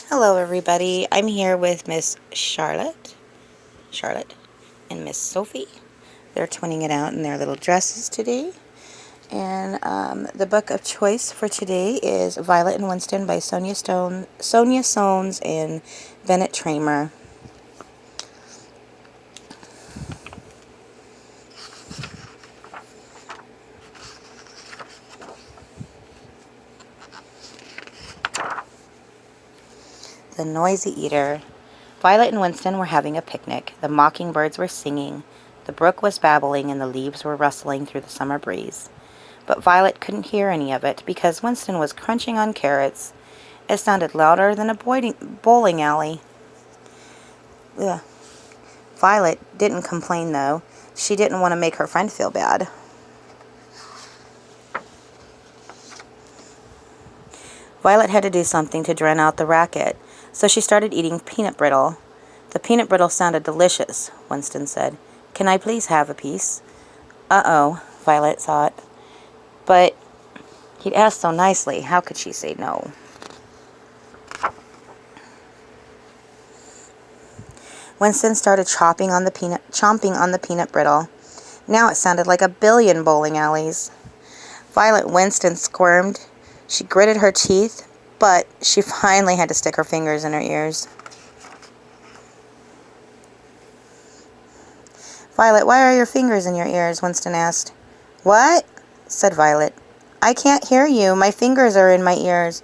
Hello everybody, I'm here with Miss Charlotte and Miss Sophie. They're twinning it out in their little dresses today. And the book of choice for today is Violet and Winston by Sonya Soanes and Bennett Tramer. The Noisy Eater. Violet and Winston were having a picnic. The mockingbirds were singing. The brook was babbling and the leaves were rustling through the summer breeze. But Violet couldn't hear any of it because Winston was crunching on carrots. It sounded louder than a bowling alley. Ugh. Violet didn't complain, though. She didn't want to make her friend feel bad. Violet had to do something to drown out the racket, so she started eating peanut brittle. The peanut brittle sounded delicious, Winston said. Can I please have a piece? Uh-oh, Violet thought. But he'd asked so nicely, how could she say no? Winston started chomping on the peanut brittle. Now it sounded like a billion bowling alleys. Violet winced and squirmed. She gritted her teeth, but she finally had to stick her fingers in her ears. Violet, why are your fingers in your ears? Winston asked. What? Said Violet. I can't hear you. My fingers are in my ears.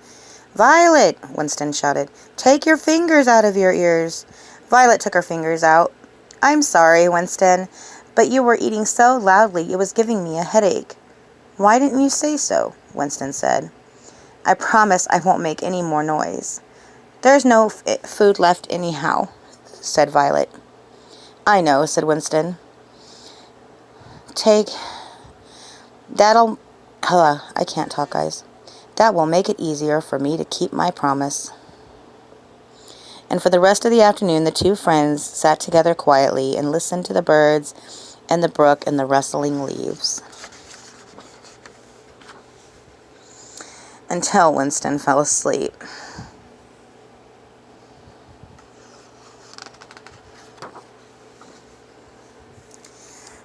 Violet, Winston shouted. Take your fingers out of your ears. Violet took her fingers out. I'm sorry, Winston, but you were eating so loudly it was giving me a headache. Why didn't you say so? Winston said. I promise I won't make any more noise. There's no food left anyhow, said Violet. I know, said Winston. I can't talk, guys. That will make it easier for me to keep my promise. And for the rest of the afternoon, the two friends sat together quietly and listened to the birds and the brook and the rustling leaves. Until Winston fell asleep.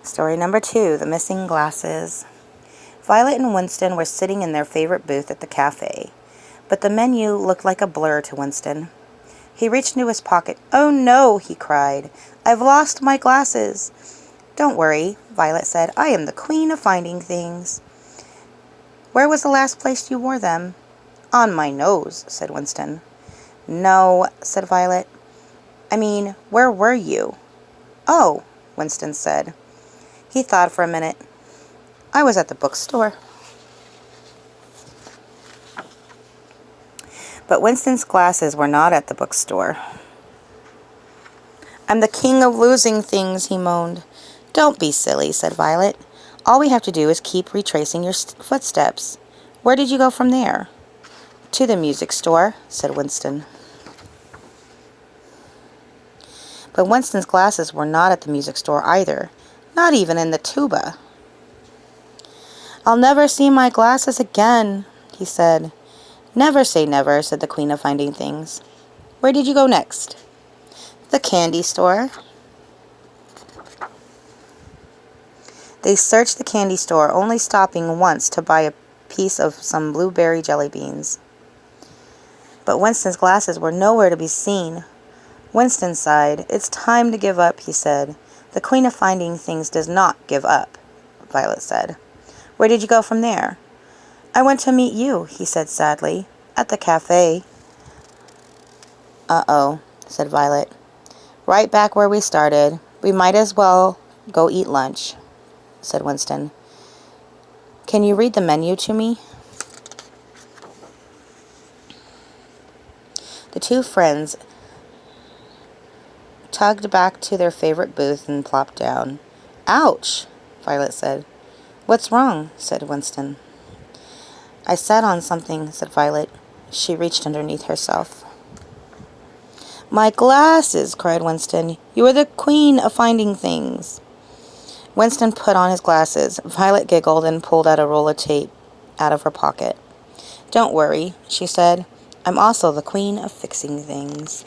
Story number 2, The Missing Glasses. Violet and Winston were sitting in their favorite booth at the cafe, but the menu looked like a blur to Winston. He reached into his pocket. Oh no, he cried. I've lost my glasses. Don't worry, Violet said. I am the queen of finding things. Where was the last place you wore them? On my nose, said Winston. No, said Violet. I mean, where were you? Oh, Winston said. He thought for a minute. I was at the bookstore. But Winston's glasses were not at the bookstore. I'm the king of losing things, he moaned. Don't be silly, said Violet. All we have to do is keep retracing your footsteps. Where did you go from there? To the music store, said Winston. But Winston's glasses were not at the music store either, not even in the tuba. I'll never see my glasses again, he said. Never say never, said the queen of finding things. Where did you go next? The candy store. They searched the candy store, only stopping once to buy a piece of some blueberry jelly beans. But Winston's glasses were nowhere to be seen. Winston sighed. It's time to give up, he said. The queen of finding things does not give up, Violet said. Where did you go from there? I went to meet you, he said sadly, at the cafe. Uh-oh, said Violet. Right back where we started. We might as well go eat lunch, said Winston. Can you read the menu to me? The two friends tugged back to their favorite booth and plopped down. Ouch, Violet said. What's wrong? Said Winston. I sat on something, said Violet. She reached underneath herself. My glasses, cried Winston. You are the queen of finding things. Winston put on his glasses. Violet giggled and pulled out a roll of tape out of her pocket. Don't worry, she said. I'm also the queen of fixing things.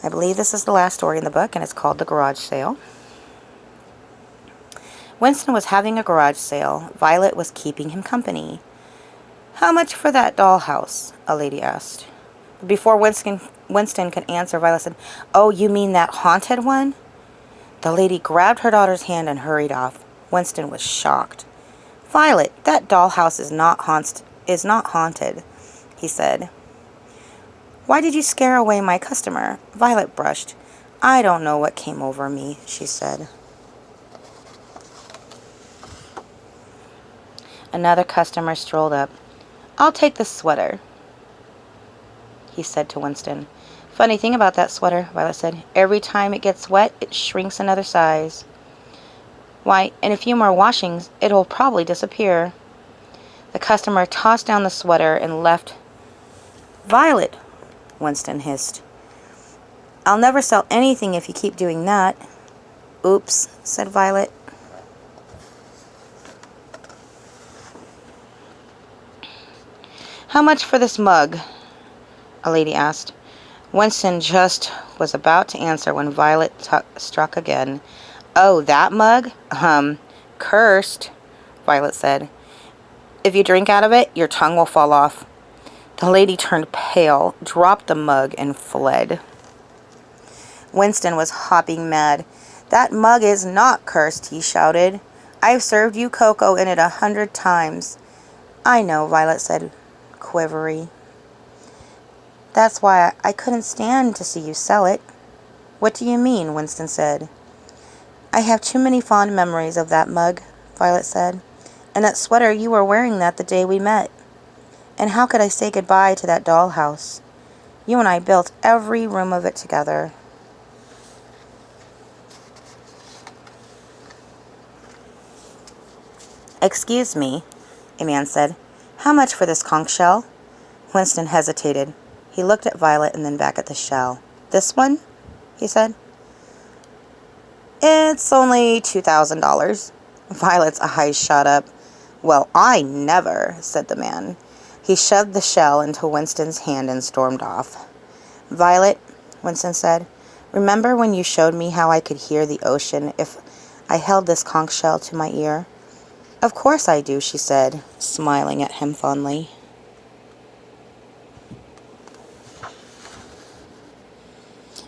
I believe this is the last story in the book, and it's called The Garage Sale. Winston was having a garage sale. Violet was keeping him company. "How much for that dollhouse?" a lady asked. Before Winston could answer, Violet said, "Oh, you mean that haunted one?" The lady grabbed her daughter's hand and hurried off. Winston was shocked. "Violet, that dollhouse is not haunted," he said. "Why did you scare away my customer?" Violet brushed. "I don't know what came over me," she said. Another customer strolled up. "I'll take the sweater," he said to Winston. "Funny thing about that sweater," Violet said. "Every time it gets wet, it shrinks another size. Why, in a few more washings, it'll probably disappear." The customer tossed down the sweater and left. "Violet," Winston hissed. "I'll never sell anything if you keep doing that." "Oops," said Violet. "How much for this mug?" a lady asked. Winston just was about to answer when Violet struck again. "Oh, that mug? Cursed," Violet said. "If you drink out of it, your tongue will fall off." The lady turned pale, dropped the mug, and fled. Winston was hopping mad. "That mug is not cursed," he shouted. "I've served you cocoa in it 100 times. "I know," Violet said, quivery. "That's why I couldn't stand to see you sell it." "What do you mean?" Winston said. "I have too many fond memories of that mug," Violet said. "And that sweater, you were wearing that the day we met. And how could I say goodbye to that dollhouse? You and I built every room of it together." "Excuse me," a man said. "How much for this conch shell?" Winston hesitated. He looked at Violet and then back at the shell. "This one?" he said. "It's only $2,000. Violet's eyes shot up. "Well, I never," said the man. He shoved the shell into Winston's hand and stormed off. "Violet," Winston said, "remember when you showed me how I could hear the ocean if I held this conch shell to my ear?" "Of course I do," she said, smiling at him fondly.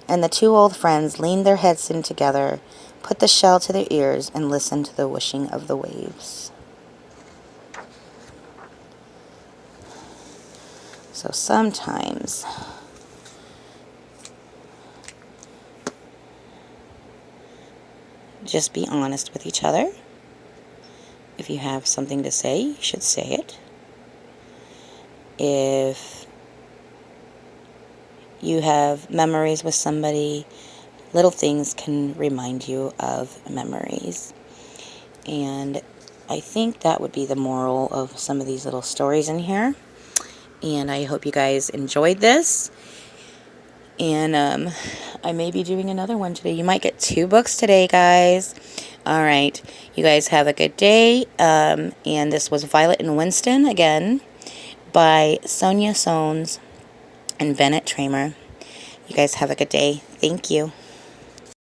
And the two old friends leaned their heads in together, put the shell to their ears, and listened to the whooshing of the waves. So sometimes just be honest with each other. If you have something to say, you should say it. If you have memories with somebody, little things can remind you of memories. And I think that would be the moral of some of these little stories in here. And I hope you guys enjoyed this. And I may be doing another one today. You might get 2 books today, guys. All right. You guys have a good day. And this was Violet and Winston again by Sonya Soanes and Bennett Tramer. You guys have a good day. Thank you.